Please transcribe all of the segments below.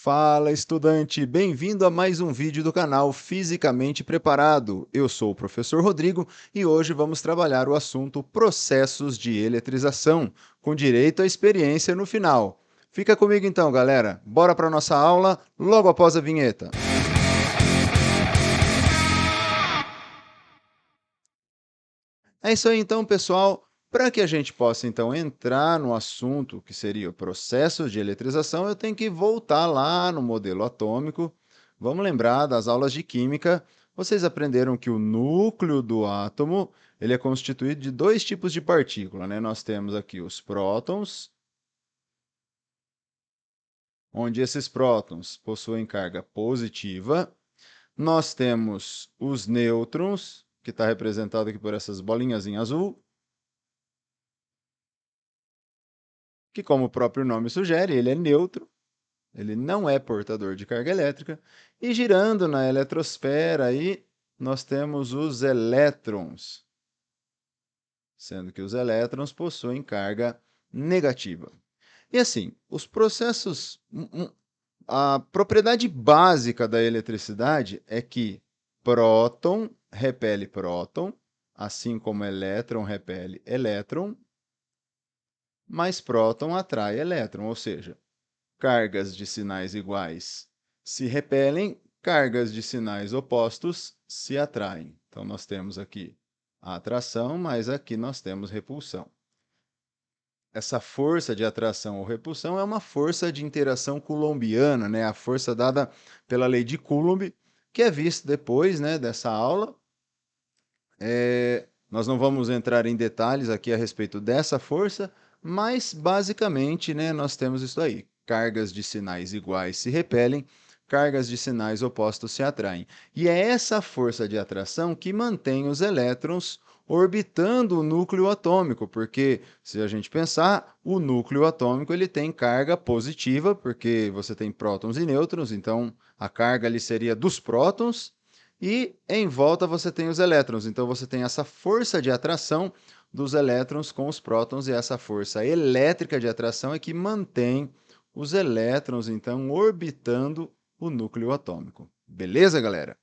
Fala, estudante! Bem-vindo a mais um vídeo do canal Fisicamente Preparado. Eu sou o professor Rodrigo e hoje vamos trabalhar o assunto processos de eletrização, com direito à experiência no final. Fica comigo então, galera. Bora para nossa aula logo após a vinheta. É isso aí então, pessoal. Para que a gente possa então entrar no assunto que seria o processo de eletrização, eu tenho que voltar lá no modelo atômico. Vamos lembrar das aulas de química. Vocês aprenderam que o núcleo do átomo ele é constituído de dois tipos de partícula, né? Nós temos aqui os prótons, onde esses prótons possuem carga positiva. Nós temos os nêutrons, que está representado aqui por essas bolinhas em azul, que, como o próprio nome sugere, ele é neutro, ele não é portador de carga elétrica, e girando na eletrosfera aí, nós temos os elétrons, sendo que os elétrons possuem carga negativa. E assim, os processos... A propriedade básica da eletricidade é que próton repele próton, assim como elétron repele elétron, mas próton atrai elétron, ou seja, cargas de sinais iguais se repelem, cargas de sinais opostos se atraem. Então, nós temos aqui a atração, mas aqui nós temos repulsão. Essa força de atração ou repulsão é uma força de interação coulombiana, né? A força dada pela lei de Coulomb, que é vista depois, né, dessa aula. Nós não vamos entrar em detalhes aqui a respeito dessa força, mas basicamente, né, nós temos isso aí. Cargas de sinais iguais se repelem, cargas de sinais opostos se atraem. E é essa força de atração que mantém os elétrons orbitando o núcleo atômico, porque se a gente pensar, o núcleo atômico ele tem carga positiva, porque você tem prótons e nêutrons, então a carga ali seria dos prótons, e em volta você tem os elétrons, então você tem essa força de atração dos elétrons com os prótons, e essa força elétrica de atração é que mantém os elétrons, então, orbitando o núcleo atômico. Beleza, galera?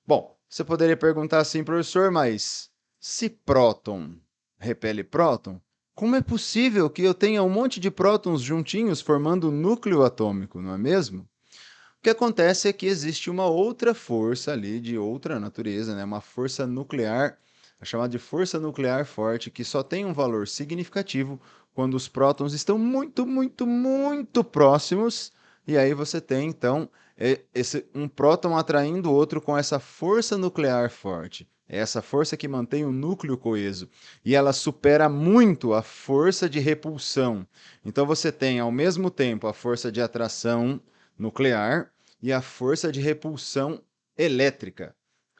Bom, você poderia perguntar assim, professor, mas se próton repele próton, como é possível que eu tenha um monte de prótons juntinhos formando o núcleo atômico, não é mesmo? O que acontece é que existe uma outra força ali, de outra natureza, né? Uma força nuclear, chamada de força nuclear forte, que só tem um valor significativo quando os prótons estão muito próximos, e aí você tem, então, um próton atraindo o outro com essa força nuclear forte. É essa força que mantém o núcleo coeso. E ela supera muito a força de repulsão. Então você tem, ao mesmo tempo, a força de atração nuclear e a força de repulsão elétrica.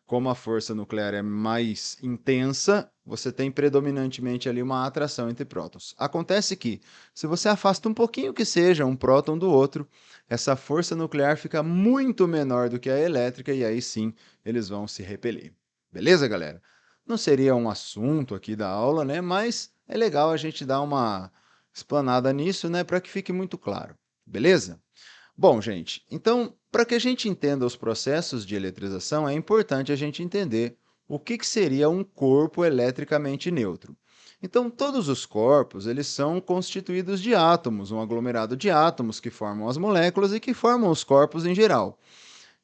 Como a força nuclear é mais intensa, você tem predominantemente ali uma atração entre prótons. Acontece que, se você afasta um pouquinho que seja um próton do outro, essa força nuclear fica muito menor do que a elétrica e aí sim eles vão se repelir. Beleza, galera? Não seria um assunto aqui da aula, né? Mas é legal a gente dar uma explanada nisso, né? Para que fique muito claro. Beleza? Bom, gente, então, para que a gente entenda os processos de eletrização, é importante a gente entender o que seria um corpo eletricamente neutro. Então, todos os corpos, eles são constituídos de átomos, um aglomerado de átomos que formam as moléculas e que formam os corpos em geral.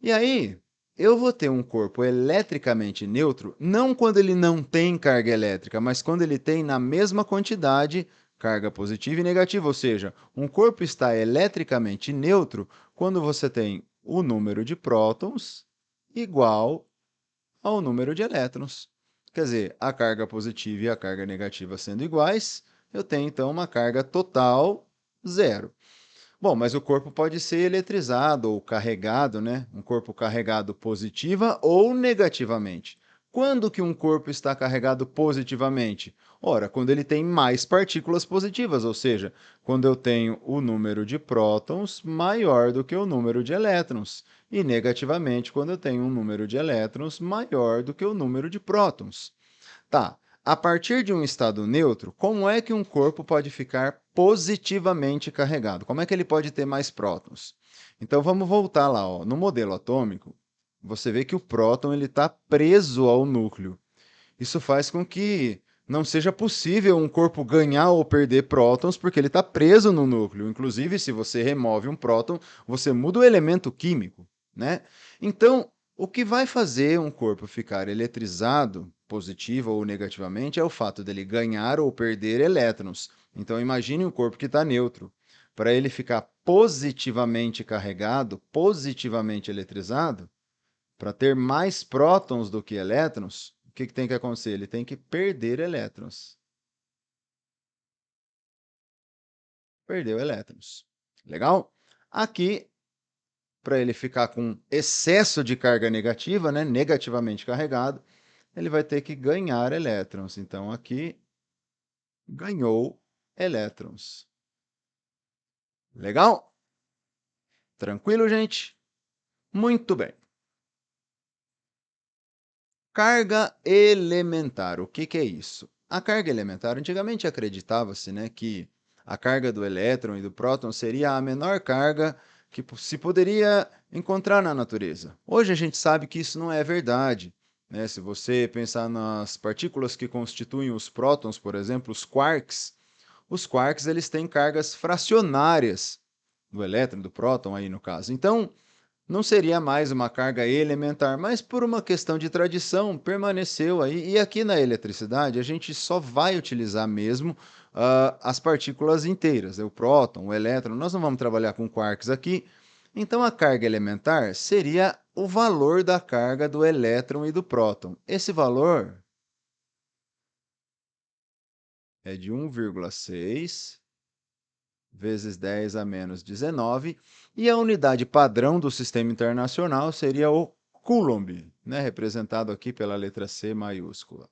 E aí, eu vou ter um corpo eletricamente neutro, não quando ele não tem carga elétrica, mas quando ele tem na mesma quantidade carga positiva e negativa, ou seja, um corpo está eletricamente neutro quando você tem o número de prótons igual ao número de elétrons. Quer dizer, a carga positiva e a carga negativa sendo iguais, eu tenho então uma carga total zero. Bom, mas o corpo pode ser eletrizado ou carregado, né? Um corpo carregado positiva ou negativamente. Quando que um corpo está carregado positivamente? Ora, quando ele tem mais partículas positivas, ou seja, quando eu tenho o número de prótons maior do que o número de elétrons. E negativamente, quando eu tenho um número de elétrons maior do que o número de prótons. Tá, a partir de um estado neutro, como é que um corpo pode ficar positivamente carregado. Como é que ele pode ter mais prótons? Então vamos voltar lá, ó. No modelo atômico, você vê que o próton está preso ao núcleo. Isso faz com que não seja possível um corpo ganhar ou perder prótons, porque ele está preso no núcleo. Inclusive, se você remove um próton, você muda o elemento químico, né? Então, o que vai fazer um corpo ficar eletrizado, positiva ou negativamente, é o fato dele ganhar ou perder elétrons. Então, imagine um corpo que está neutro. Para ele ficar positivamente carregado, positivamente eletrizado, para ter mais prótons do que elétrons, o que tem que acontecer? Ele tem que perder elétrons. Perdeu elétrons. Legal? Aqui, para ele ficar com excesso de carga negativa, né, negativamente carregado, ele vai ter que ganhar elétrons. Então, aqui, ganhou elétrons. Legal? Tranquilo, gente? Muito bem. Carga elementar. O que é isso? A carga elementar, antigamente acreditava-se, né, que a carga do elétron e do próton seria a menor carga que se poderia encontrar na natureza. Hoje a gente sabe que isso não é verdade, né? Se você pensar nas partículas que constituem os prótons, por exemplo, os quarks eles têm cargas fracionárias do elétron, do próton aí no caso. Então, não seria mais uma carga elementar, mas por uma questão de tradição permaneceu aí. E aqui na eletricidade a gente só vai utilizar mesmo as partículas inteiras, o próton, o elétron. Nós não vamos trabalhar com quarks aqui. Então a carga elementar seria o valor da carga do elétron e do próton. Esse valor é de 1,6 vezes 10 a menos 19, e a unidade padrão do sistema internacional seria o Coulomb, né, representado aqui pela letra C maiúscula.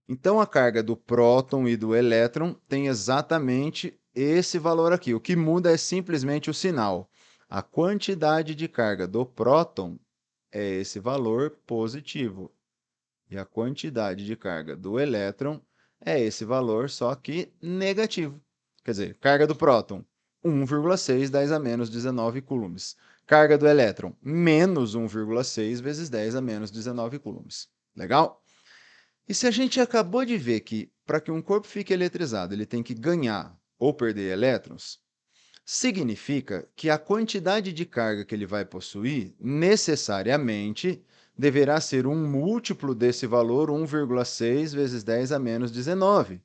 Então, a carga do próton e do elétron tem exatamente esse valor aqui. O que muda é simplesmente o sinal. A quantidade de carga do próton é esse valor positivo. E a quantidade de carga do elétron é esse valor, só que negativo. Quer dizer, carga do próton, 1,6 10 a menos 19 coulombs. Carga do elétron, menos 1,6 vezes 10 a menos 19 coulombs. Legal? E se a gente acabou de ver que, para que um corpo fique eletrizado, ele tem que ganhar ou perder elétrons, significa que a quantidade de carga que ele vai possuir necessariamente deverá ser um múltiplo desse valor, 1,6 vezes 10 a menos 19.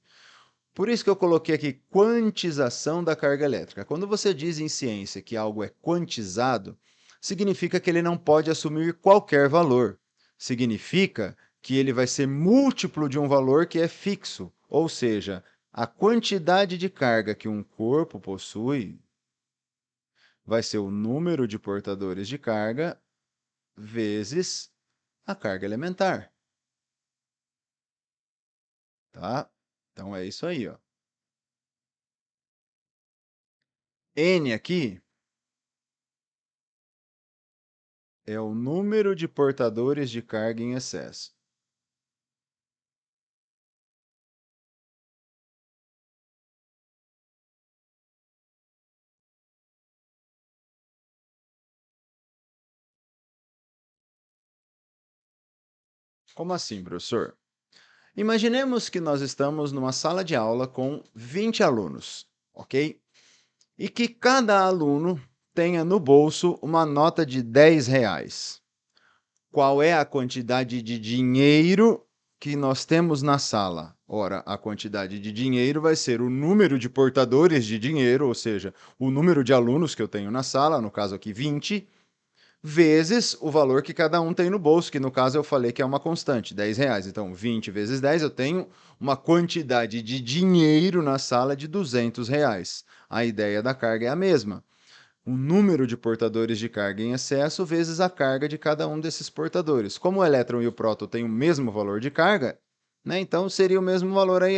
Por isso que eu coloquei aqui quantização da carga elétrica. Quando você diz em ciência que algo é quantizado, significa que ele não pode assumir qualquer valor. Significa que ele vai ser múltiplo de um valor que é fixo, ou seja, a quantidade de carga que um corpo possui vai ser o número de portadores de carga vezes a carga elementar, tá? Então é isso aí, ó. N aqui é o número de portadores de carga em excesso. Como assim, professor? Imaginemos que nós estamos numa sala de aula com 20 alunos, ok? E que cada aluno tenha no bolso uma nota de 10 reais. Qual é a quantidade de dinheiro que nós temos na sala? Ora, a quantidade de dinheiro vai ser o número de portadores de dinheiro, ou seja, o número de alunos que eu tenho na sala, no caso aqui 20, vezes o valor que cada um tem no bolso, que no caso eu falei que é uma constante, 10 reais. Então, 20 vezes 10, eu tenho uma quantidade de dinheiro na sala de 200 reais. A ideia da carga é a mesma. O número de portadores de carga em excesso vezes a carga de cada um desses portadores. Como o elétron e o próton têm o mesmo valor de carga, né, então seria o mesmo valor aí.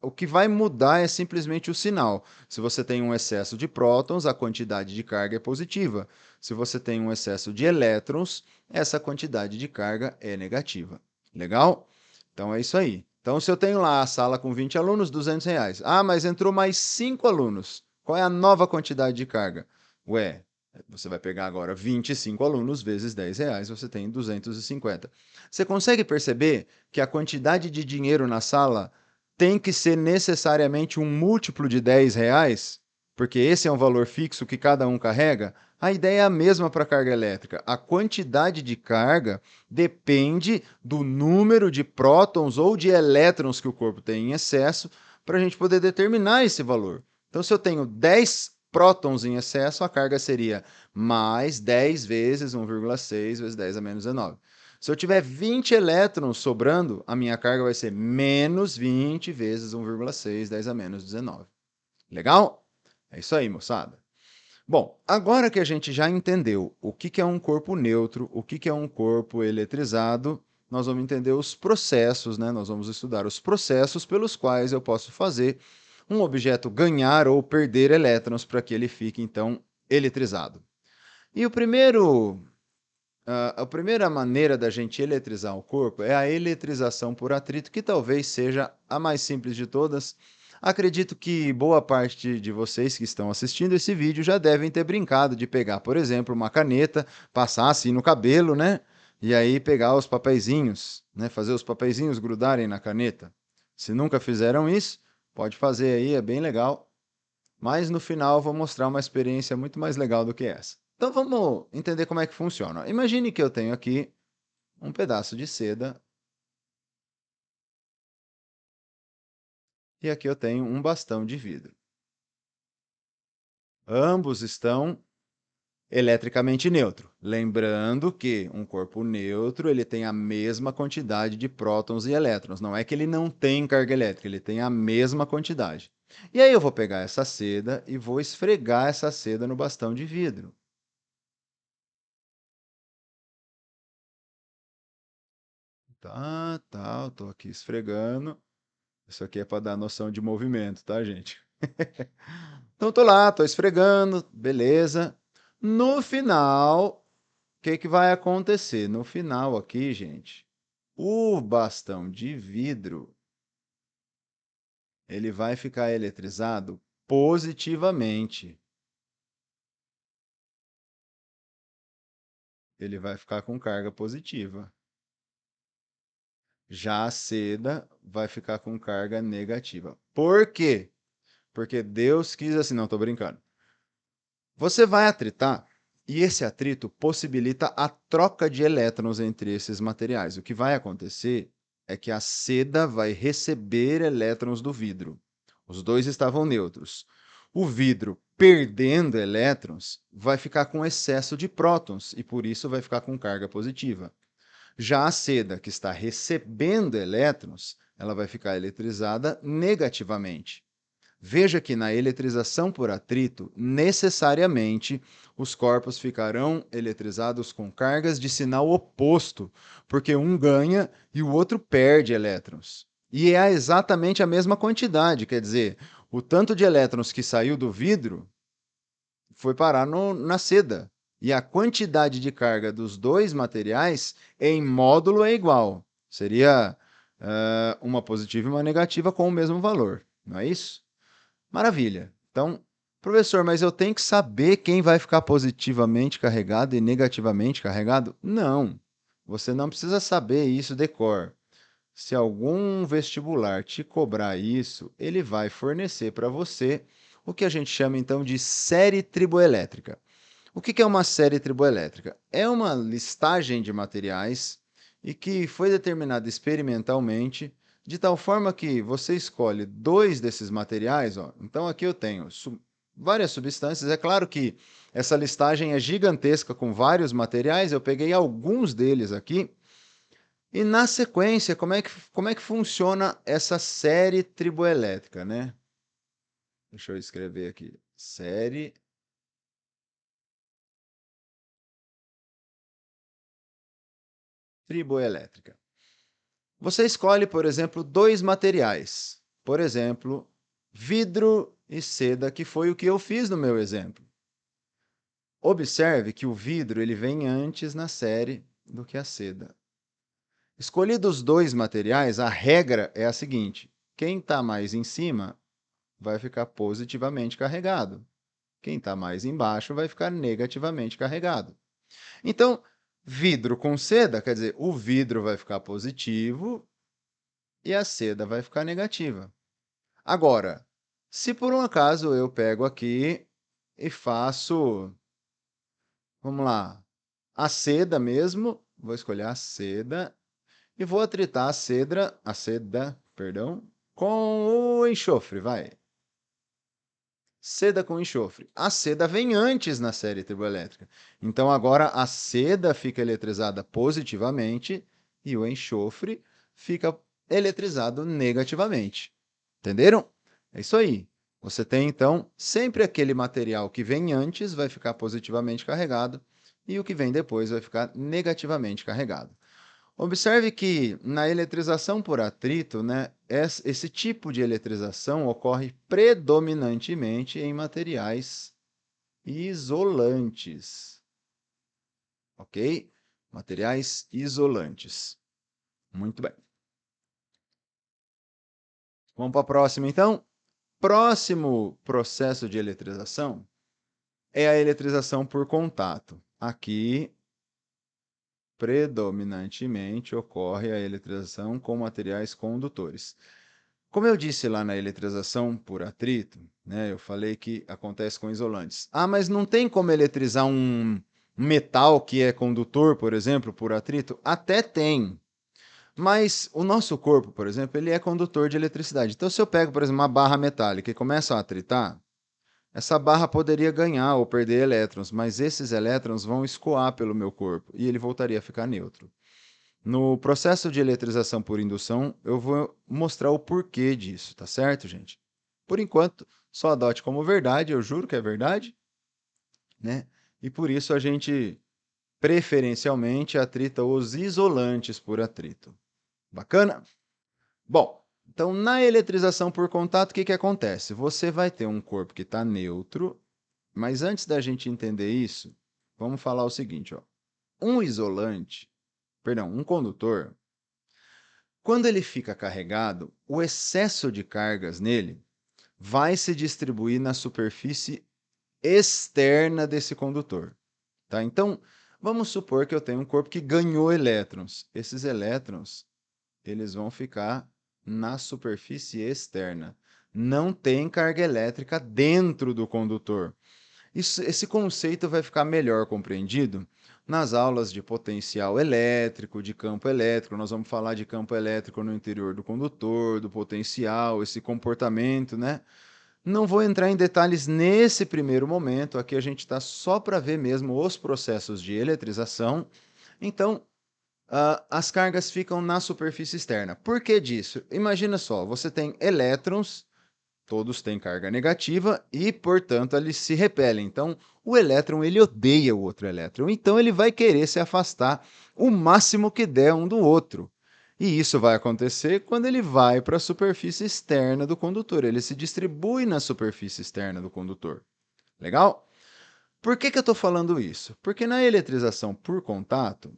O que vai mudar é simplesmente o sinal. Se você tem um excesso de prótons, a quantidade de carga é positiva. Se você tem um excesso de elétrons, essa quantidade de carga é negativa. Legal? Então é isso aí. Então, se eu tenho lá a sala com 20 alunos, R$ 200. Ah, mas entrou mais 5 alunos. Qual é a nova quantidade de carga? Ué, você vai pegar agora 25 alunos vezes R$ 10, você tem 250. Você consegue perceber que a quantidade de dinheiro na sala tem que ser necessariamente um múltiplo de R$ 10? Porque esse é um valor fixo que cada um carrega? A ideia é a mesma para a carga elétrica. A quantidade de carga depende do número de prótons ou de elétrons que o corpo tem em excesso para a gente poder determinar esse valor. Então, se eu tenho 10 prótons em excesso, a carga seria mais 10 vezes 1,6 vezes 10 a menos 19. Se eu tiver 20 elétrons sobrando, a minha carga vai ser menos 20 vezes 1,6, 10 a menos 19. Legal? É isso aí, moçada. Bom, agora que a gente já entendeu o que é um corpo neutro, o que é um corpo eletrizado, nós vamos entender os processos, né? Nós vamos estudar os processos pelos quais eu posso fazer um objeto ganhar ou perder elétrons para que ele fique, então, eletrizado. E a primeira maneira da gente eletrizar o corpo é a eletrização por atrito, que talvez seja a mais simples de todas. Acredito que boa parte de vocês que estão assistindo esse vídeo já devem ter brincado de pegar, por exemplo, uma caneta, passar assim no cabelo, né? E aí pegar os papeizinhos, né? Fazer os papeizinhos grudarem na caneta. Se nunca fizeram isso, pode fazer aí, é bem legal. Mas no final eu vou mostrar uma experiência muito mais legal do que essa. Então vamos entender como é que funciona. Imagine que eu tenho aqui um pedaço de seda e aqui eu tenho um bastão de vidro. Ambos estão eletricamente neutro. Lembrando que um corpo neutro ele tem a mesma quantidade de prótons e elétrons. Não é que ele não tem carga elétrica, ele tem a mesma quantidade. E aí eu vou pegar essa seda e vou esfregar essa seda no bastão de vidro. Tá, tô aqui esfregando. Isso aqui é para dar noção de movimento, tá, gente? Então, tô lá, tô esfregando, beleza. No final, o que que vai acontecer? No final aqui, gente, o bastão de vidro, ele vai ficar eletrizado positivamente. Ele vai ficar com carga positiva. Já a seda vai ficar com carga negativa. Por quê? Porque Deus quis assim, não, tô brincando. Você vai atritar e esse atrito possibilita a troca de elétrons entre esses materiais. O que vai acontecer é que a seda vai receber elétrons do vidro. Os dois estavam neutros. O vidro, perdendo elétrons, vai ficar com excesso de prótons e por isso vai ficar com carga positiva. Já a seda, que está recebendo elétrons, ela vai ficar eletrizada negativamente. Veja que na eletrização por atrito, necessariamente os corpos ficarão eletrizados com cargas de sinal oposto, porque um ganha e o outro perde elétrons. E é exatamente a mesma quantidade, quer dizer, o tanto de elétrons que saiu do vidro foi parar na seda. E a quantidade de carga dos dois materiais em módulo é igual. Seria uma positiva e uma negativa com o mesmo valor, não é isso? Maravilha. Então, professor, mas eu tenho que saber quem vai ficar positivamente carregado e negativamente carregado? Não. Você não precisa saber isso de cor. Se algum vestibular te cobrar isso, ele vai fornecer para você o que a gente chama então de série triboelétrica. O que é uma série triboelétrica? É uma listagem de materiais e que foi determinada experimentalmente de tal forma que você escolhe dois desses materiais. Ó. Então aqui eu tenho várias substâncias. É claro que essa listagem é gigantesca com vários materiais. Eu peguei alguns deles aqui. E na sequência, como é que funciona essa série triboelétrica, né? Deixa eu escrever aqui. Série triboelétrica. Você escolhe, por exemplo, dois materiais. Por exemplo, vidro e seda, que foi o que eu fiz no meu exemplo. Observe que o vidro ele vem antes na série do que a seda. Escolhidos dois materiais, a regra é a seguinte: quem está mais em cima vai ficar positivamente carregado. Quem está mais embaixo vai ficar negativamente carregado. Então, vidro com seda, quer dizer, o vidro vai ficar positivo e a seda vai ficar negativa. Agora, se por um acaso eu pego aqui e faço, vamos lá, a seda mesmo, vou escolher a seda e vou atritar perdão, com o enxofre, vai. Seda com enxofre. A seda vem antes na série triboelétrica. Então agora a seda fica eletrizada positivamente e o enxofre fica eletrizado negativamente. Entenderam? É isso aí. Você tem então sempre aquele material que vem antes vai ficar positivamente carregado e o que vem depois vai ficar negativamente carregado. Observe que na eletrização por atrito, né, esse tipo de eletrização ocorre predominantemente em materiais isolantes, ok? Materiais isolantes. Muito bem. Vamos para a próxima, então. Próximo processo de eletrização é a eletrização por contato. Aqui, predominantemente, ocorre a eletrização com materiais condutores. Como eu disse lá na eletrização por atrito, né, eu falei que acontece com isolantes. Ah, mas não tem como eletrizar um metal que é condutor, por exemplo, por atrito? Até tem. Mas o nosso corpo, por exemplo, ele é condutor de eletricidade. Então, se eu pego, por exemplo, uma barra metálica e começo a atritar, essa barra poderia ganhar ou perder elétrons, mas esses elétrons vão escoar pelo meu corpo e ele voltaria a ficar neutro. No processo de eletrização por indução, eu vou mostrar o porquê disso, tá certo, gente? Por enquanto, só adote como verdade, eu juro que é verdade, né? E por isso a gente preferencialmente atrita os isolantes por atrito. Bacana? Bom, então na eletrização por contato, o que acontece? Você vai ter um corpo que está neutro, mas antes da gente entender isso, vamos falar o seguinte, ó. Um condutor, quando ele fica carregado, o excesso de cargas nele vai se distribuir na superfície externa desse condutor. Tá? Então, vamos supor que eu tenho um corpo que ganhou elétrons. Esses elétrons eles vão ficar na superfície externa. Não tem carga elétrica dentro do condutor. Esse conceito vai ficar melhor compreendido nas aulas de potencial elétrico, de campo elétrico. Nós vamos falar de campo elétrico no interior do condutor, do potencial, esse comportamento, né? Não vou entrar em detalhes nesse primeiro momento. Aqui a gente está só para ver mesmo os processos de eletrização. Então, as cargas ficam na superfície externa. Por que disso? Imagina só, você tem elétrons, todos têm carga negativa e, portanto, eles se repelem. Então, o elétron ele odeia o outro elétron, então ele vai querer se afastar o máximo que der um do outro. E isso vai acontecer quando ele vai para a superfície externa do condutor. Ele se distribui na superfície externa do condutor. Legal? Por que eu estou falando isso? Porque na eletrização por contato,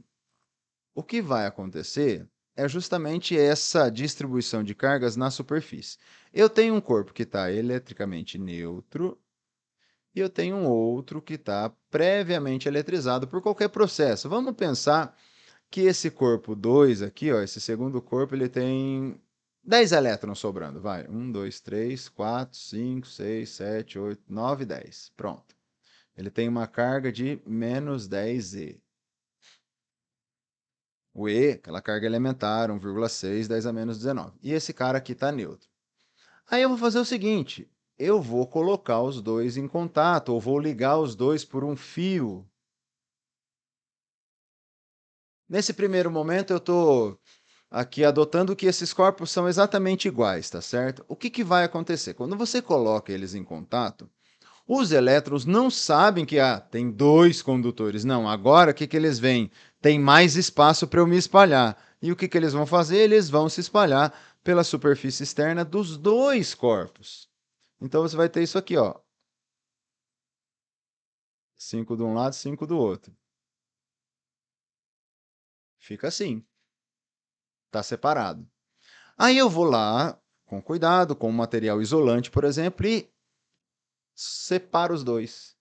o que vai acontecer é justamente essa distribuição de cargas na superfície. Eu tenho um corpo que está eletricamente neutro e eu tenho um outro que está previamente eletrizado por qualquer processo. Vamos pensar que esse corpo 2 aqui, ó, esse segundo corpo, ele tem 10 elétrons sobrando. Vai, 1, 2, 3, 4, 5, 6, 7, 8, 9, 10. Pronto. Ele tem uma carga de menos 10 E. O E, aquela carga elementar, 1,6, 10 a menos 19. E esse cara aqui está neutro. Aí eu vou fazer o seguinte, eu vou colocar os dois em contato, ou vou ligar os dois por um fio. Nesse primeiro momento, eu estou aqui adotando que esses corpos são exatamente iguais, tá certo? O que vai acontecer? Quando você coloca eles em contato, os elétrons não sabem que tem dois condutores. Não, agora o que eles veem? Tem mais espaço para eu me espalhar. E o que eles vão fazer? Eles vão se espalhar pela superfície externa dos dois corpos. Então você vai ter isso aqui, ó. 5 de um lado, 5 do outro. Fica assim. Está separado. Aí eu vou lá, com cuidado, com um material isolante, por exemplo, e separo os dois.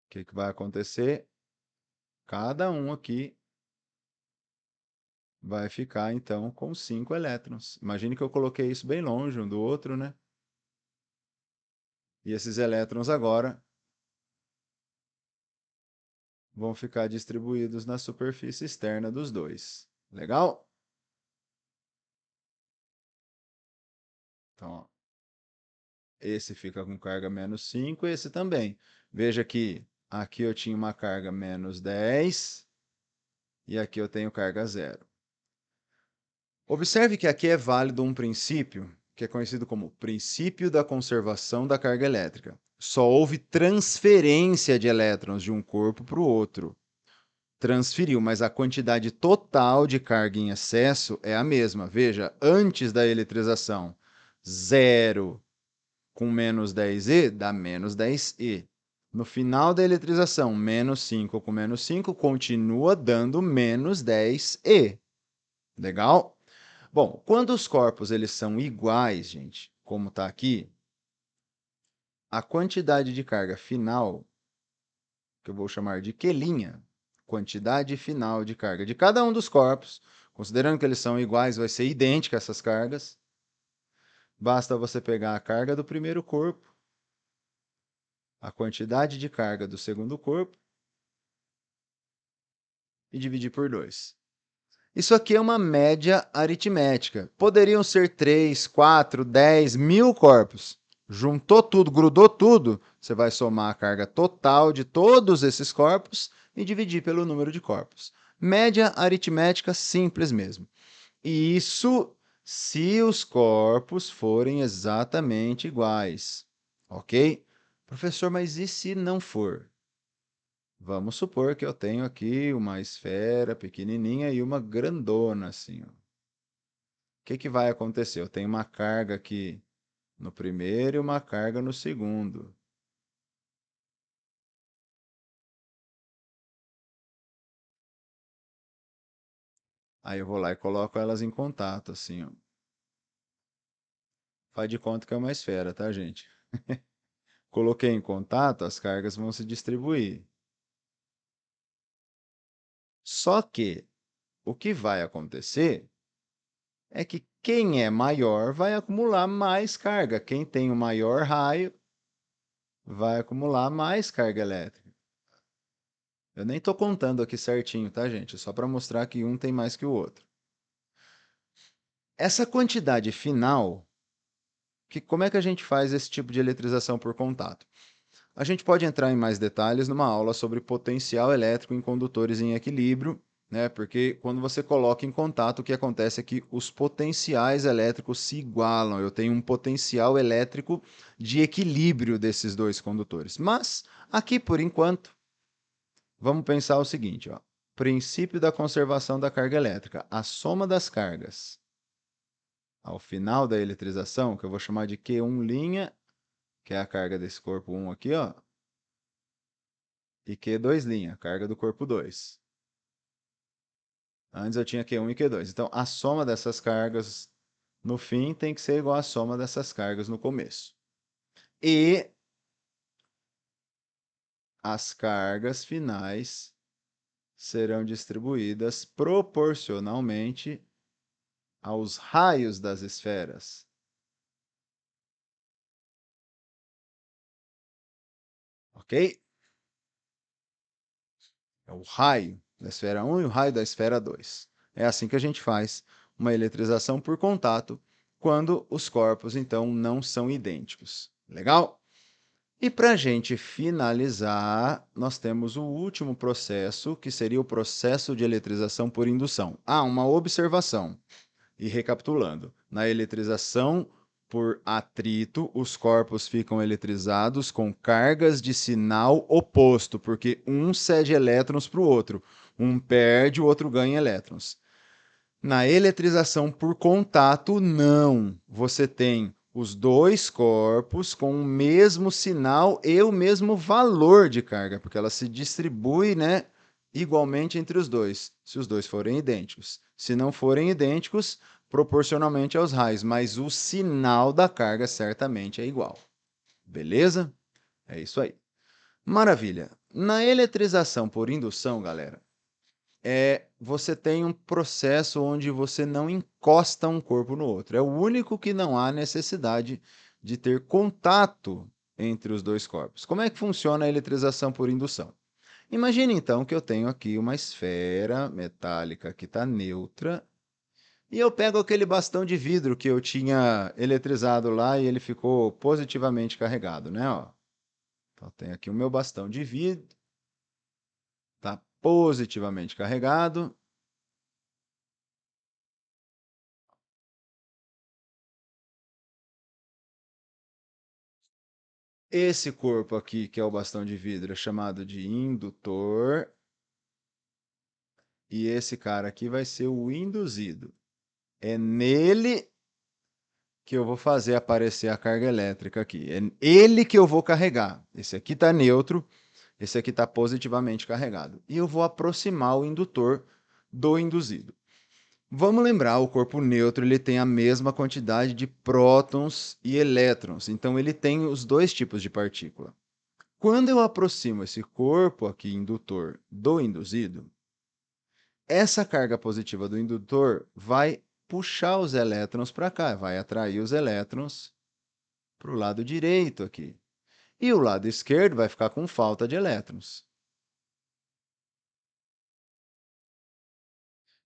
O que vai acontecer? Cada um aqui vai ficar, então, com 5 elétrons. Imagine que eu coloquei isso bem longe um do outro, né? E esses elétrons agora vão ficar distribuídos na superfície externa dos dois. Legal? Então, ó, esse fica com carga menos 5, esse também. Veja que aqui eu tinha uma carga menos 10 e aqui eu tenho carga zero. Observe que aqui é válido um princípio que é conhecido como princípio da conservação da carga elétrica. Só houve transferência de elétrons de um corpo para o outro. Transferiu, mas a quantidade total de carga em excesso é a mesma. Veja, antes da eletrização, 0 com menos 10E dá menos 10E. No final da eletrização, menos 5 com menos 5 continua dando menos 10E. Legal? Bom, quando os corpos eles são iguais, gente, como está aqui, a quantidade de carga final, que eu vou chamar de Q', quantidade final de carga de cada um dos corpos, considerando que eles são iguais, vai ser idêntica essas cargas. Basta você pegar a carga do primeiro corpo, a quantidade de carga do segundo corpo e dividir por 2. Isso aqui é uma média aritmética. Poderiam ser 3, 4, 10, 1000 corpos. Juntou tudo, grudou tudo, você vai somar a carga total de todos esses corpos e dividir pelo número de corpos. Média aritmética simples mesmo. E isso se os corpos forem exatamente iguais. Ok? Professor, mas e se não for? Vamos supor que eu tenho aqui uma esfera pequenininha e uma grandona assim. Ó. O que vai acontecer? Eu tenho uma carga aqui no primeiro e uma carga no segundo. Aí eu vou lá e coloco elas em contato, assim, ó. Faz de conta que é uma esfera, tá, gente? Coloquei em contato, as cargas vão se distribuir. Só que o que vai acontecer é que quem é maior vai acumular mais carga. Quem tem o maior raio vai acumular mais carga elétrica. Eu nem estou contando aqui certinho, tá, gente? Só para mostrar que um tem mais que o outro. Essa quantidade final, como é que a gente faz esse tipo de eletrização por contato? A gente pode entrar em mais detalhes numa aula sobre potencial elétrico em condutores em equilíbrio, né? Porque quando você coloca em contato, o que acontece é que os potenciais elétricos se igualam. Eu tenho um potencial elétrico de equilíbrio desses dois condutores. Mas, aqui por enquanto, vamos pensar o seguinte, ó. Princípio da conservação da carga elétrica. A soma das cargas ao final da eletrização, que eu vou chamar de Q1', que é a carga desse corpo 1 aqui, ó, e Q2', carga do corpo 2. Antes eu tinha Q1 e Q2. Então, a soma dessas cargas no fim tem que ser igual à soma dessas cargas no começo. E as cargas finais serão distribuídas proporcionalmente aos raios das esferas. Ok? É o raio da esfera 1 e o raio da esfera 2. É assim que a gente faz uma eletrização por contato quando os corpos, então, não são idênticos. Legal? E para a gente finalizar, nós temos o último processo, que seria o processo de eletrização por indução. Uma observação. E recapitulando, na eletrização por atrito, os corpos ficam eletrizados com cargas de sinal oposto, porque um cede elétrons para o outro. Um perde, o outro ganha elétrons. Na eletrização por contato, não. Você tem os dois corpos com o mesmo sinal e o mesmo valor de carga, porque ela se distribui, né, igualmente entre os dois, se os dois forem idênticos. Se não forem idênticos, proporcionalmente aos raios, mas o sinal da carga certamente é igual. Beleza? É isso aí. Maravilha. Na eletrização por indução, galera, você tem um processo onde você não encosta um corpo no outro. É o único que não há necessidade de ter contato entre os dois corpos. Como é que funciona a eletrização por indução? Imagine então que eu tenho aqui uma esfera metálica que está neutra e eu pego aquele bastão de vidro que eu tinha eletrizado lá e ele ficou positivamente carregado, né? Ó. Então, tenho aqui o meu bastão de vidro, está positivamente carregado. Esse corpo aqui, que é o bastão de vidro, é chamado de indutor. E esse cara aqui vai ser o induzido. É nele que eu vou fazer aparecer a carga elétrica aqui. É ele que eu vou carregar. Esse aqui está neutro, esse aqui está positivamente carregado. E eu vou aproximar o indutor do induzido. Vamos lembrar, o corpo neutro ele tem a mesma quantidade de prótons e elétrons. Então ele tem os dois tipos de partícula. Quando eu aproximo esse corpo aqui indutor do induzido, essa carga positiva do indutor vai puxar os elétrons para cá, vai atrair os elétrons para o lado direito aqui. E o lado esquerdo vai ficar com falta de elétrons.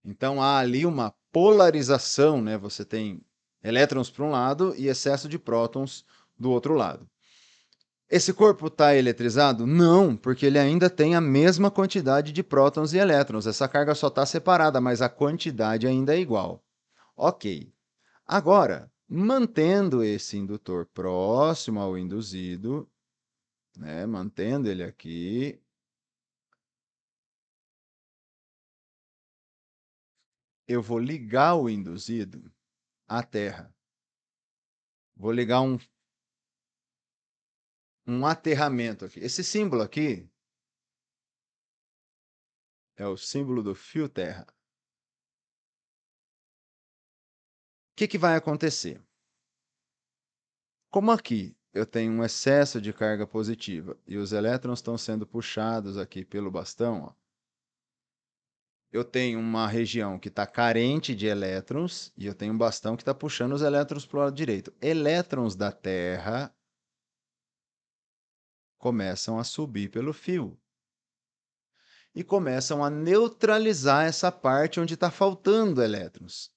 Então há ali uma polarização, né? Você tem elétrons para um lado e excesso de prótons do outro lado. Esse corpo está eletrizado? Não, porque ele ainda tem a mesma quantidade de prótons e elétrons. Essa carga só está separada, mas a quantidade ainda é igual. Ok. Agora, mantendo esse indutor próximo ao induzido, né, mantendo ele aqui, eu vou ligar o induzido à Terra. Vou ligar um aterramento aqui. Esse símbolo aqui é o símbolo do fio terra. O que vai acontecer? Como aqui eu tenho um excesso de carga positiva e os elétrons estão sendo puxados aqui pelo bastão, ó, eu tenho uma região que está carente de elétrons e eu tenho um bastão que está puxando os elétrons para o lado direito. Elétrons da Terra começam a subir pelo fio e começam a neutralizar essa parte onde está faltando elétrons.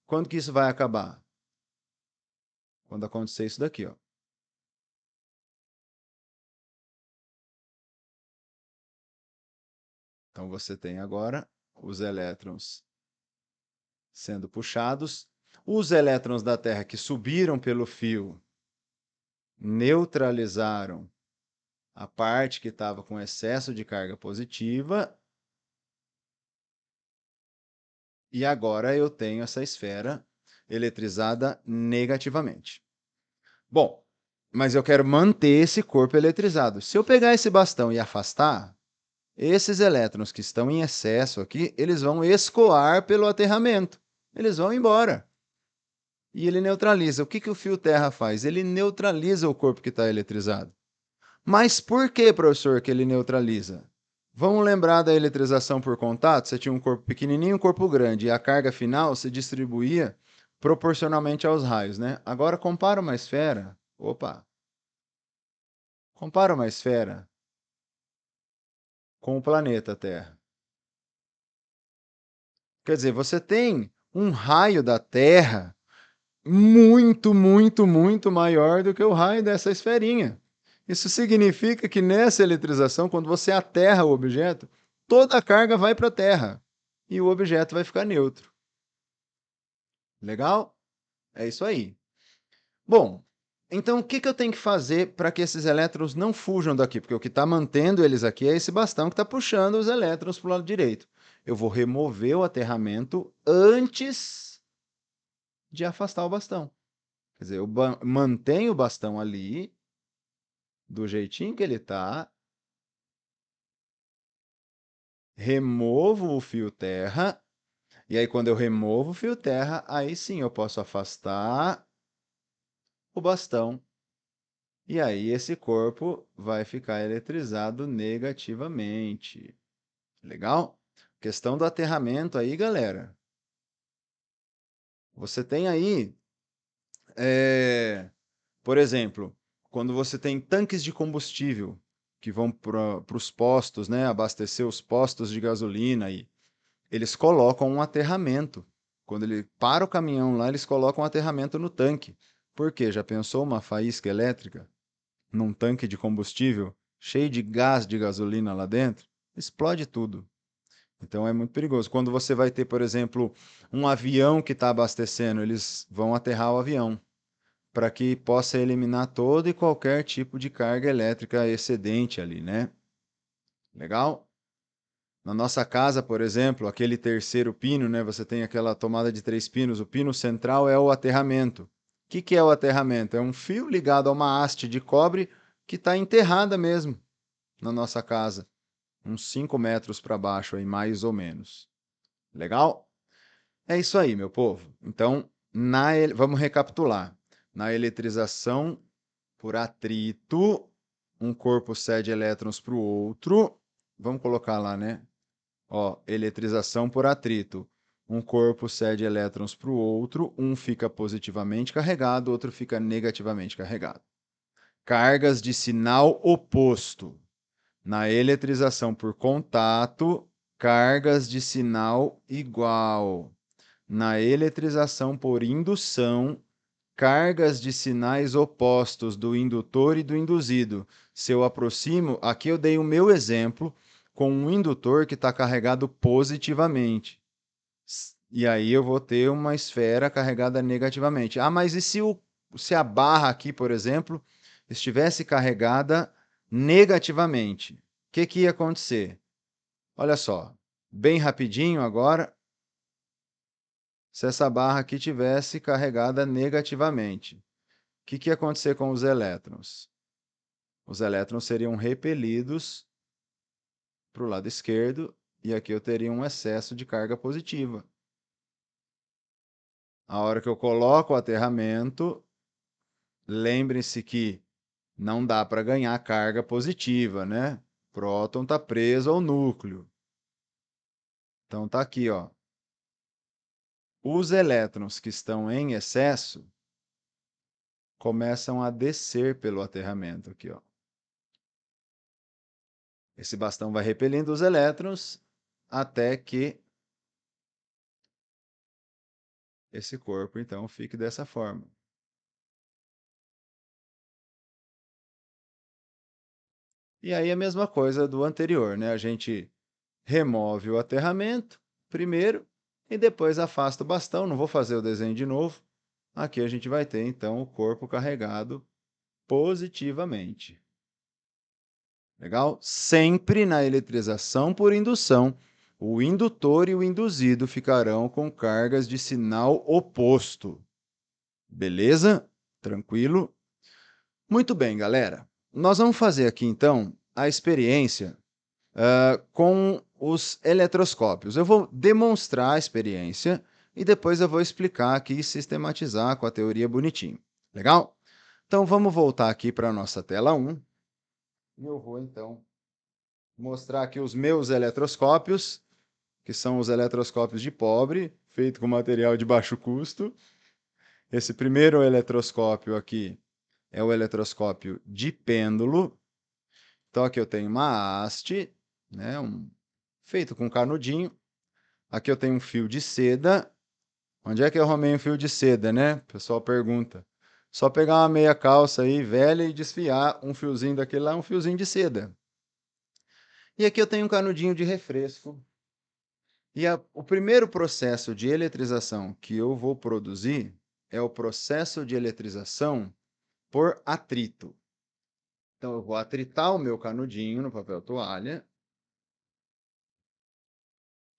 Quando que isso vai acabar? Quando acontecer isso daqui, ó. Então você tem agora os elétrons sendo puxados, os elétrons da Terra que subiram pelo fio neutralizaram a parte que estava com excesso de carga positiva, e agora eu tenho essa esfera eletrizada negativamente. Bom, mas eu quero manter esse corpo eletrizado. Se eu pegar esse bastão e afastar, esses elétrons que estão em excesso aqui, eles vão escoar pelo aterramento. Eles vão embora. E ele neutraliza. O que o fio terra faz? Ele neutraliza o corpo que está eletrizado. Mas por que, professor, que ele neutraliza? Vamos lembrar da eletrização por contato? Você tinha um corpo pequenininho e um corpo grande, e a carga final se distribuía proporcionalmente aos raios, né? Agora compara uma esfera. Opa! Compara uma esfera com o planeta Terra. Quer dizer, você tem um raio da Terra muito, muito, muito maior do que o raio dessa esferinha. Isso significa que nessa eletrização, quando você aterra o objeto, toda a carga vai para a Terra e o objeto vai ficar neutro. Legal? É isso aí. Bom, então o que eu tenho que fazer para que esses elétrons não fujam daqui? Porque o que está mantendo eles aqui é esse bastão que está puxando os elétrons para o lado direito. Eu vou remover o aterramento antes de afastar o bastão. Quer dizer, eu mantenho o bastão ali, do jeitinho que ele está, removo o fio terra, e aí quando eu removo o fio terra, aí sim eu posso afastar o bastão, e aí esse corpo vai ficar eletrizado negativamente. Legal? Questão do aterramento aí, galera. Você tem aí, por exemplo, quando você tem tanques de combustível que vão para os postos, né, abastecer os postos de gasolina aí, eles colocam um aterramento. Quando ele para o caminhão lá, eles colocam um aterramento no tanque. Por quê? Já pensou uma faísca elétrica num tanque de combustível cheio de gás de gasolina lá dentro? Explode tudo. Então é muito perigoso. Quando você vai ter, por exemplo, um avião que está abastecendo, eles vão aterrar o avião para que possa eliminar todo e qualquer tipo de carga elétrica excedente ali, né? Legal? Na nossa casa, por exemplo, aquele terceiro pino, né? Você tem aquela tomada de 3 pinos. O pino central é o aterramento. O que é o aterramento? É um fio ligado a uma haste de cobre que está enterrada mesmo na nossa casa, uns 5 metros para baixo aí, mais ou menos. Legal? É isso aí, meu povo. Então, vamos recapitular. Na eletrização por atrito, um corpo cede elétrons para o outro. Vamos colocar lá, né? Ó, eletrização por atrito. Um corpo cede elétrons para o outro, um fica positivamente carregado, outro fica negativamente carregado. Cargas de sinal oposto. Na eletrização por contato, cargas de sinal igual. Na eletrização por indução, cargas de sinais opostos do indutor e do induzido. Se eu aproximo, aqui eu dei o meu exemplo com um indutor que está carregado positivamente. E aí eu vou ter uma esfera carregada negativamente. Ah, mas e se a barra aqui, por exemplo, estivesse carregada negativamente? O que ia acontecer? Olha só, bem rapidinho agora, se essa barra aqui tivesse carregada negativamente, o que ia acontecer com os elétrons? Os elétrons seriam repelidos para o lado esquerdo e aqui eu teria um excesso de carga positiva. A hora que eu coloco o aterramento, lembrem-se que não dá para ganhar carga positiva, né? Próton está preso ao núcleo. Então tá aqui, ó. Os elétrons que estão em excesso começam a descer pelo aterramento aqui, ó. Esse bastão vai repelindo os elétrons até que esse corpo, então, fique dessa forma. E aí a mesma coisa do anterior, né? A gente remove o aterramento primeiro e depois afasta o bastão. Não vou fazer o desenho de novo. Aqui a gente vai ter, então, o corpo carregado positivamente. Legal? Sempre na eletrização por indução, o indutor e o induzido ficarão com cargas de sinal oposto. Beleza? Tranquilo? Muito bem, galera. Nós vamos fazer aqui, então, a experiência com os eletroscópios. Eu vou demonstrar a experiência e depois eu vou explicar aqui e sistematizar com a teoria bonitinho. Legal? Então, vamos voltar aqui para a nossa tela 1. E eu vou, então, mostrar aqui os meus eletroscópios, que são os eletroscópios de pobre, feito com material de baixo custo. Esse primeiro eletroscópio aqui é o eletroscópio de pêndulo. Então, aqui eu tenho uma haste, né, feito com canudinho. Aqui eu tenho um fio de seda. Onde é que eu arrumei um fio de seda, né? O pessoal pergunta. Só pegar uma meia calça aí, velha, e desfiar um fiozinho daquele lá, um fiozinho de seda. E aqui eu tenho um canudinho de refresco. E o primeiro processo de eletrização que eu vou produzir é o processo de eletrização por atrito. Então, eu vou atritar o meu canudinho no papel toalha.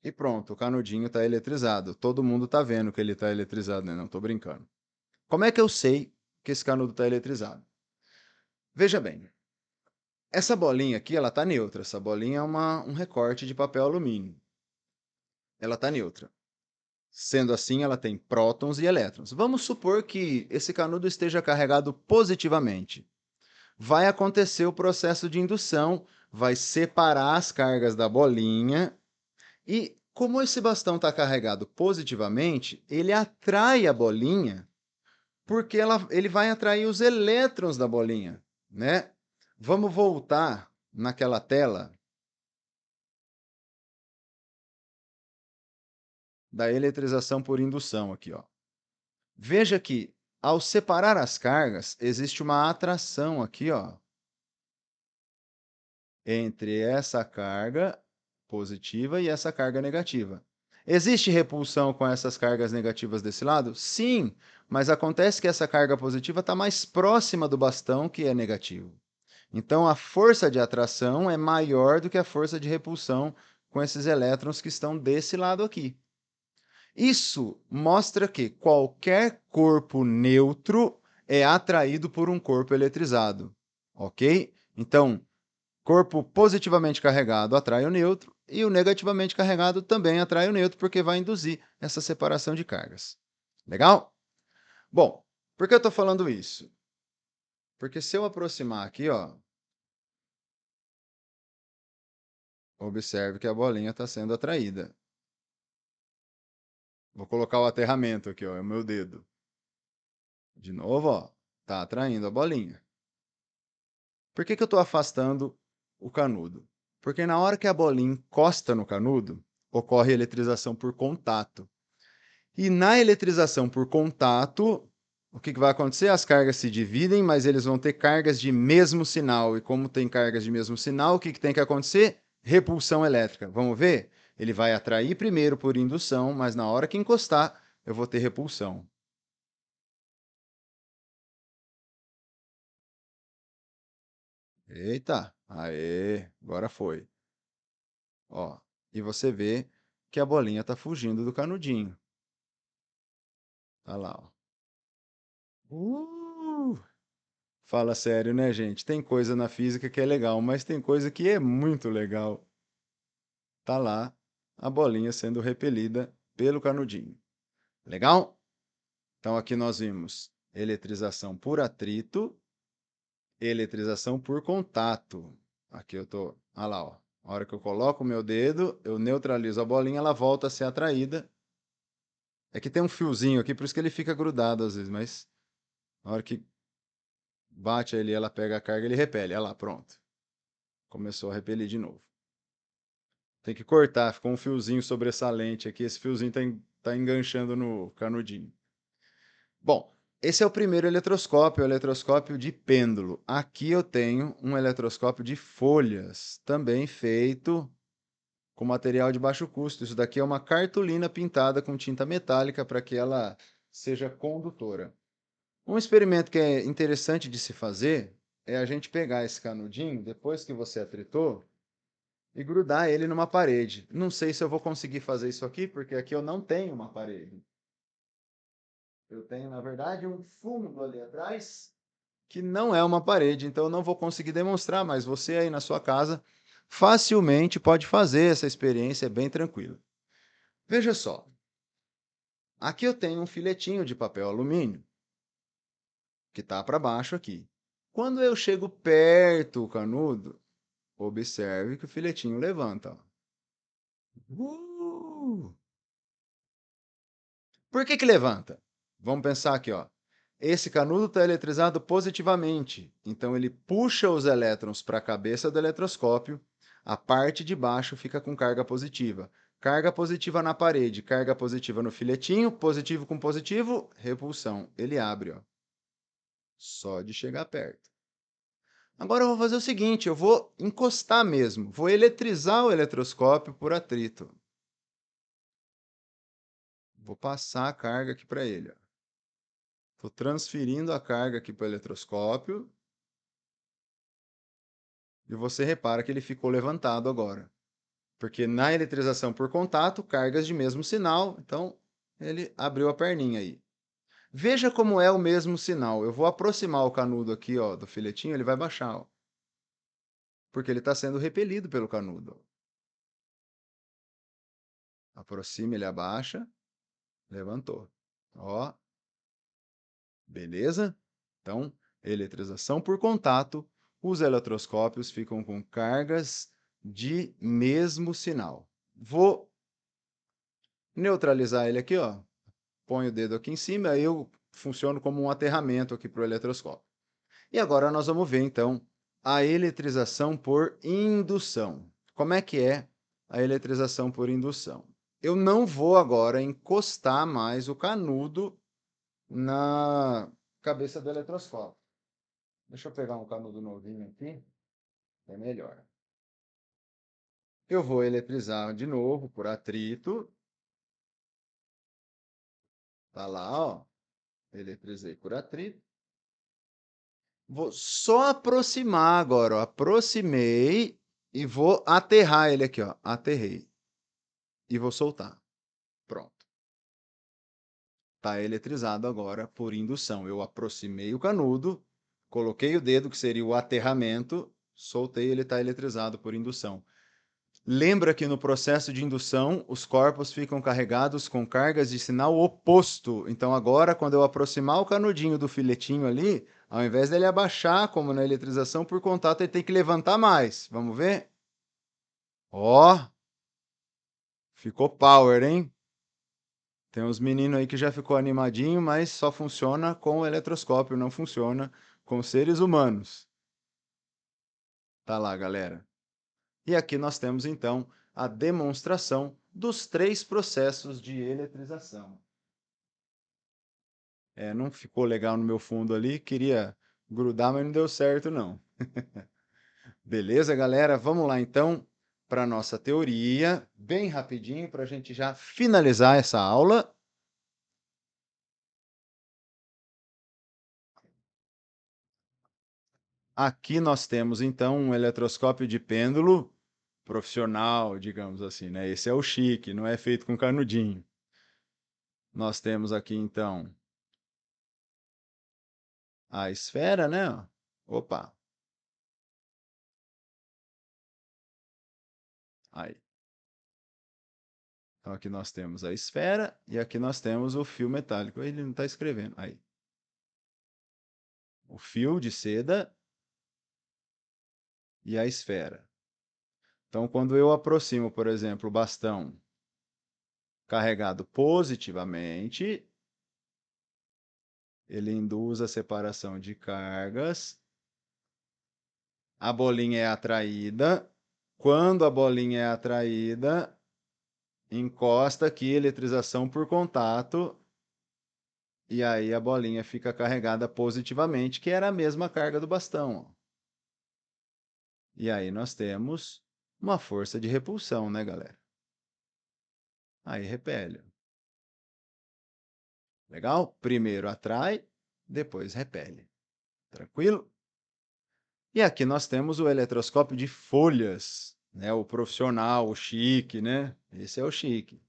E pronto, o canudinho está eletrizado. Todo mundo está vendo que ele está eletrizado, né? Não estou brincando. Como é que eu sei que esse canudo está eletrizado? Veja bem, Essa bolinha aqui, ela está neutra. Essa bolinha é um recorte de papel alumínio. Ela está neutra. Sendo assim, ela tem prótons e elétrons. Vamos supor que esse canudo esteja carregado positivamente. Vai acontecer o processo de indução, vai separar as cargas da bolinha e, como esse bastão está carregado positivamente, ele atrai a bolinha porque ele vai atrair os elétrons da bolinha, né? Vamos voltar naquela tela da eletrização por indução aqui, ó. Veja que, ao separar as cargas, existe uma atração aqui, ó, entre essa carga positiva e essa carga negativa. Existe repulsão com essas cargas negativas desse lado? Sim, mas acontece que essa carga positiva está mais próxima do bastão que é negativo. Então, a força de atração é maior do que a força de repulsão com esses elétrons que estão desse lado aqui. Isso mostra que qualquer corpo neutro é atraído por um corpo eletrizado, ok? Então, corpo positivamente carregado atrai o neutro e o negativamente carregado também atrai o neutro, porque vai induzir essa separação de cargas. Legal? Bom, por que eu estou falando isso? Porque se eu aproximar aqui, ó, observe que a bolinha está sendo atraída. Vou colocar o aterramento aqui, ó, é o meu dedo. De novo, ó, está atraindo a bolinha. Por que eu estou afastando o canudo? Porque na hora que a bolinha encosta no canudo, ocorre eletrização por contato. E na eletrização por contato, o que vai acontecer? As cargas se dividem, mas eles vão ter cargas de mesmo sinal. E como tem cargas de mesmo sinal, o que tem que acontecer? Repulsão elétrica. Vamos ver? Ele vai atrair primeiro por indução, mas na hora que encostar, eu vou ter repulsão. Eita, aê, agora foi. Ó, e você vê que a bolinha está fugindo do canudinho. Olha lá, ó. Fala sério, né, gente? Tem coisa na física que é legal, mas tem coisa que é muito legal. Tá lá a bolinha sendo repelida pelo canudinho. Legal? Então aqui nós vimos eletrização por atrito, eletrização por contato. Aqui eu tô, olha lá, ó. A hora que eu coloco o meu dedo, eu neutralizo a bolinha, ela volta a ser atraída. É que tem um fiozinho aqui, por isso que ele fica grudado às vezes, mas na hora que bate ali, ela pega a carga, ele repele. Olha lá, pronto. Começou a repelir de novo. Tem que cortar, ficou um fiozinho sobressalente aqui. Esse fiozinho tá enganchando no canudinho. Bom, esse é o primeiro eletroscópio, o eletroscópio de pêndulo. Aqui eu tenho um eletroscópio de folhas, também feito com material de baixo custo. Isso daqui é uma cartolina pintada com tinta metálica para que ela seja condutora. Um experimento que é interessante de se fazer é a gente pegar esse canudinho, depois que você atritou, e grudar ele numa parede. Não sei se eu vou conseguir fazer isso aqui, porque aqui eu não tenho uma parede. Eu tenho, na verdade, um fundo ali atrás que não é uma parede, então eu não vou conseguir demonstrar, mas você aí na sua casa facilmente pode fazer essa experiência, é bem tranquilo. Veja só, aqui eu tenho um filetinho de papel alumínio que está para baixo aqui. Quando eu chego perto do canudo, observe que o filetinho levanta. Por que levanta? Vamos pensar aqui, ó. Esse canudo está eletrizado positivamente, então ele puxa os elétrons para a cabeça do eletroscópio, a parte de baixo fica com carga positiva. Carga positiva na parede, carga positiva no filetinho, positivo com positivo, repulsão. Ele abre, ó. Só de chegar perto. Agora eu vou fazer o seguinte, eu vou encostar mesmo, vou eletrizar o eletroscópio por atrito. Vou passar a carga aqui para ele, ó. Estou transferindo a carga aqui para o eletroscópio. E você repara que ele ficou levantado agora. Porque na eletrização por contato, cargas de mesmo sinal, então ele abriu a perninha aí. Veja como é o mesmo sinal. Eu vou aproximar o canudo aqui, ó, do filetinho, ele vai baixar, ó. porque ele está sendo repelido pelo canudo. Aproxima, ele abaixa, levantou. Ó, beleza? Então, eletrização por contato, os eletroscópios ficam com cargas de mesmo sinal. Vou neutralizar ele aqui, ó. Põe o dedo aqui em cima, aí eu funciono como um aterramento aqui para o eletroscópio. E agora nós vamos ver, então, a eletrização por indução. Como é que é a eletrização por indução? Eu não vou agora encostar mais o canudo na cabeça do eletroscópio. Deixa eu pegar um canudo novinho aqui, é melhor. Eu vou eletrizar de novo por atrito. Tá lá, ó. Eletrizei por atrito. Vou só aproximar agora, ó. Aproximei e vou aterrar ele aqui, ó. Aterrei. E vou soltar. Pronto. Está eletrizado agora por indução. Eu aproximei o canudo, coloquei o dedo, que seria o aterramento, soltei, ele está eletrizado por indução. Lembra que no processo de indução, os corpos ficam carregados com cargas de sinal oposto. Então, agora, quando eu aproximar o canudinho do filetinho ali, ao invés dele abaixar, como na eletrização por contato, ele tem que levantar mais. Vamos ver? Ó, ficou power, hein? Tem uns meninos aí que já ficou animadinho, mas só funciona com o eletroscópio, não funciona com seres humanos. Tá lá, galera. E aqui nós temos, então, a demonstração dos 3 processos de eletrização. Não ficou legal no meu fundo ali, queria grudar, mas não deu certo, não. Beleza, galera? Vamos lá, então, para a nossa teoria, bem rapidinho, para a gente já finalizar essa aula. Aqui nós temos, então, um eletroscópio de pêndulo profissional, digamos assim, né? Esse é o chique, não é feito com canudinho. Nós temos aqui, então, a esfera, né? Opa, aí. Então, aqui nós temos a esfera e aqui nós temos o fio metálico. Ele não está escrevendo. Aí. O fio de seda e a esfera. Então, quando eu aproximo, por exemplo, o bastão carregado positivamente, ele induz a separação de cargas. A bolinha é atraída. Quando a bolinha é atraída, encosta aqui, eletrização por contato, e aí a bolinha fica carregada positivamente, que era a mesma carga do bastão. E aí nós temos uma força de repulsão, né, galera? Aí repele. Legal? Primeiro atrai, depois repele. Tranquilo? E aqui nós temos o eletroscópio de folhas, né? O profissional, o chique, né? Esse é o chique.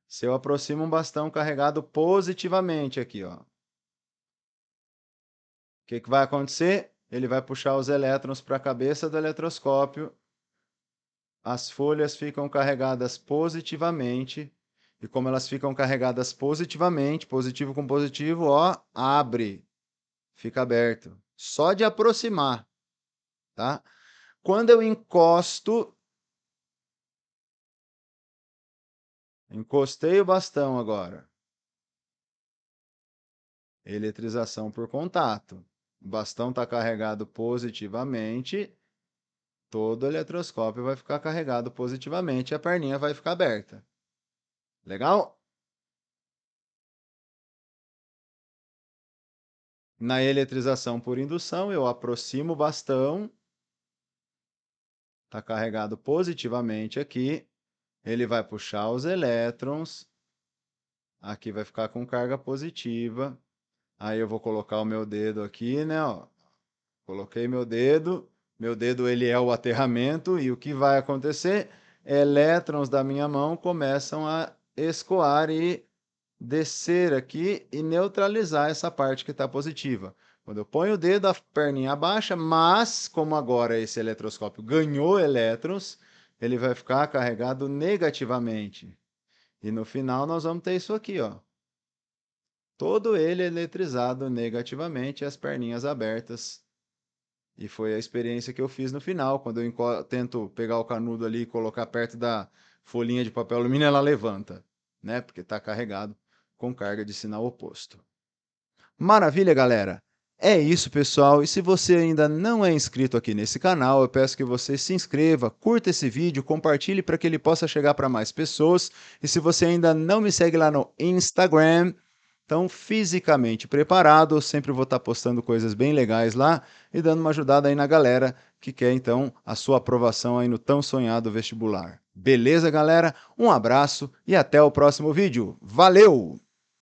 Se eu aproximo um bastão carregado positivamente aqui, ó, o que vai acontecer? Ele vai puxar os elétrons para a cabeça do eletroscópio, as folhas ficam carregadas positivamente, e como elas ficam carregadas positivamente, positivo com positivo, ó, abre, fica aberto. Só de aproximar, tá? Quando eu encosto, encostei o bastão agora, eletrização por contato. O bastão está carregado positivamente, todo eletroscópio vai ficar carregado positivamente e a perninha vai ficar aberta. Legal? Na eletrização por indução, eu aproximo o bastão, está carregado positivamente aqui, ele vai puxar os elétrons, aqui vai ficar com carga positiva, aí eu vou colocar o meu dedo aqui, né, ó. Coloquei meu dedo ele é o aterramento, e o que vai acontecer? Elétrons da minha mão começam a escoar e descer aqui e neutralizar essa parte que está positiva. Quando eu ponho o dedo, a perninha abaixa, mas como agora esse eletroscópio ganhou elétrons, ele vai ficar carregado negativamente. E no final nós vamos ter isso aqui, ó. Todo ele eletrizado negativamente, as perninhas abertas. E foi a experiência que eu fiz no final, quando eu tento pegar o canudo ali e colocar perto da folhinha de papel alumínio, ela levanta, né? Porque está carregado com carga de sinal oposto. Maravilha, galera! É isso, pessoal. E se você ainda não é inscrito aqui nesse canal, eu peço que você se inscreva, curta esse vídeo, compartilhe para que ele possa chegar para mais pessoas. E se você ainda não me segue lá no Instagram, então, fisicamente preparado, eu sempre vou estar postando coisas bem legais lá e dando uma ajudada aí na galera que quer, então, a sua aprovação aí no tão sonhado vestibular. Beleza, galera? Um abraço e até o próximo vídeo. Valeu!